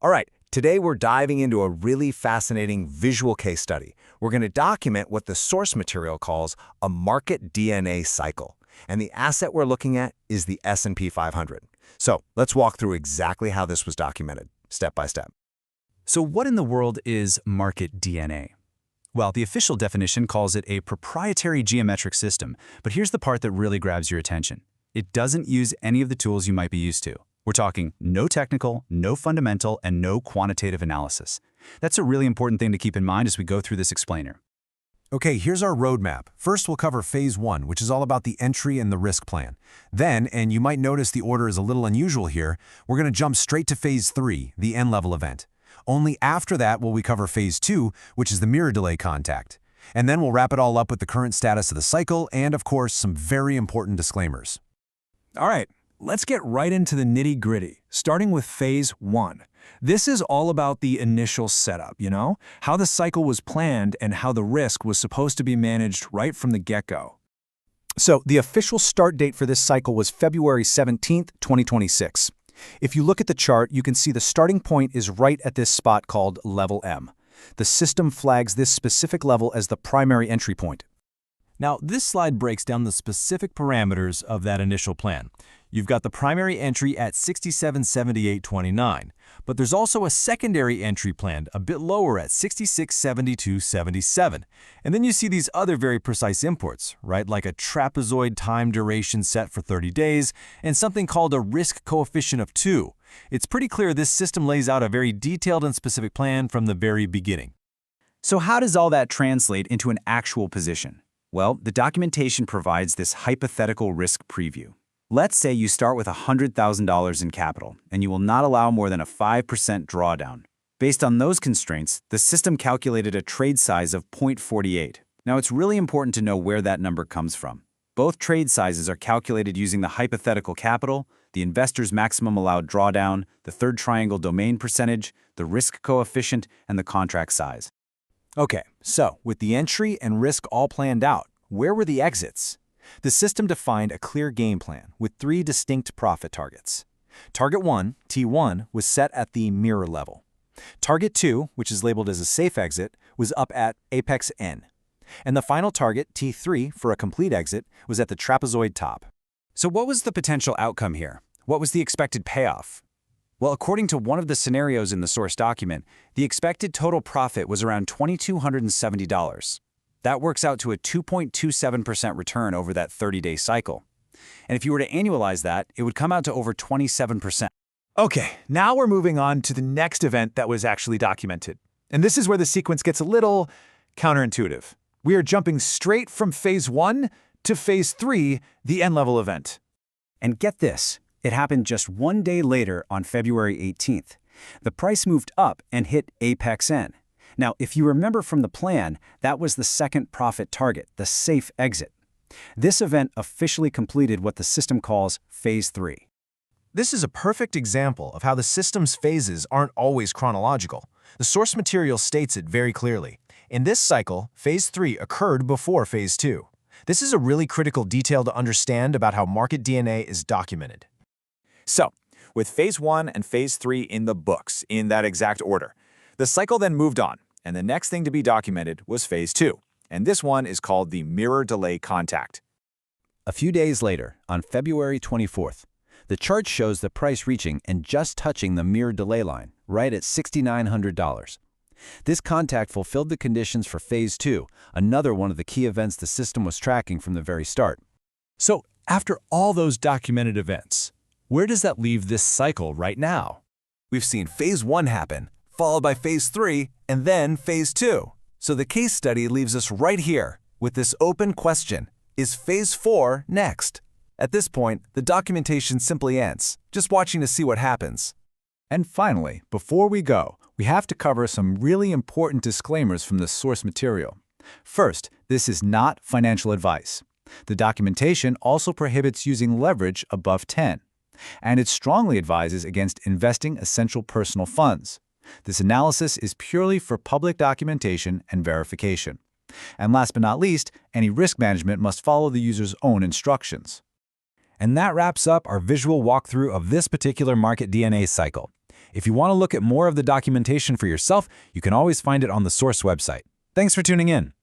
All right, today we're diving into a really fascinating visual case study. We're going to document what the source material calls a market DNA cycle. And the asset we're looking at is the S&P 500. So let's walk through exactly how this was documented, step by step. So what in the world is market DNA? Well, the official definition calls it a proprietary geometric system, but here's the part that really grabs your attention. It doesn't use any of the tools you might be used to. We're talking no technical, no fundamental, and no quantitative analysis. That's a really important thing to keep in mind as we go through this explainer. Okay, here's our roadmap. First, we'll cover Phase 1, which is all about the entry and the risk plan. Then, and you might notice the order is a little unusual here, we're going to jump straight to Phase 3, the end-level event. Only after that will we cover Phase 2, which is the mirror delay contact. And then we'll wrap it all up with the current status of the cycle and, of course, some very important disclaimers. All right, let's get right into the nitty-gritty, starting with Phase 1. This is all about the initial setup, how the cycle was planned and how the risk was supposed to be managed right from the get-go. So the official start date for this cycle was February 17th, 2026. If you look at the chart, you can see the starting point is right at this spot called level M. The system flags this specific level as the primary entry point. Now, this slide breaks down the specific parameters of that initial plan. You've got the primary entry at 67.7829, but there's also a secondary entry planned a bit lower at 66.7277. And then you see these other very precise imports, right? Like a trapezoid time duration set for 30 days and something called a risk coefficient of 2. It's pretty clear this system lays out a very detailed and specific plan from the very beginning. So how does all that translate into an actual position? Well, the documentation provides this hypothetical risk preview. Let's say you start with $100,000 in capital, and you will not allow more than a 5% drawdown. Based on those constraints, the system calculated a trade size of 0.48. Now, it's really important to know where that number comes from. Both trade sizes are calculated using the hypothetical capital, the investor's maximum allowed drawdown, the third triangle domain percentage, the risk coefficient, and the contract size. Okay, so with the entry and risk all planned out, where were the exits? The system defined a clear game plan with 3 distinct profit targets. Target 1, T1, was set at the mirror level. Target 2, which is labeled as a safe exit, was up at apex N. And the final target, T3, for a complete exit, was at the trapezoid top. So what was the potential outcome here? What was the expected payoff? Well, according to one of the scenarios in the source document, the expected total profit was around $2,270. That works out to a 2.27% return over that 30-day cycle. And if you were to annualize that, it would come out to over 27%. Okay, now we're moving on to the next event that was actually documented. And this is where the sequence gets a little counterintuitive. We are jumping straight from Phase 1 to Phase 3, the end-level event. And get this, it happened just one day later on February 18th. The price moved up and hit apex N. Now, if you remember from the plan, that was the second profit target, the safe exit. This event officially completed what the system calls Phase 3. This is a perfect example of how the system's phases aren't always chronological. The source material states it very clearly. In this cycle, Phase 3 occurred before Phase 2. This is a really critical detail to understand about how market DNA is documented. So, with Phase 1 and Phase 3 in the books, in that exact order, the cycle then moved on, and the next thing to be documented was Phase 2, and this one is called the mirror delay contact. A few days later, on February 24th, the chart shows the price reaching and just touching the mirror delay line, right at $6,900. This contact fulfilled the conditions for Phase 2, another one of the key events the system was tracking from the very start. So, after all those documented events, where does that leave this cycle right now? We've seen Phase 1 happen, followed by Phase 3, and then Phase 2. So the case study leaves us right here with this open question: is Phase 4 next? At this point, the documentation simply ends, just watching to see what happens. And finally, before we go, we have to cover some really important disclaimers from the source material. First, this is not financial advice. The documentation also prohibits using leverage above 10, and it strongly advises against investing essential personal funds. This analysis is purely for public documentation and verification. And last but not least, any risk management must follow the user's own instructions. And that wraps up our visual walkthrough of this particular market DNA cycle. If you want to look at more of the documentation for yourself, you can always find it on the source website. Thanks for tuning in.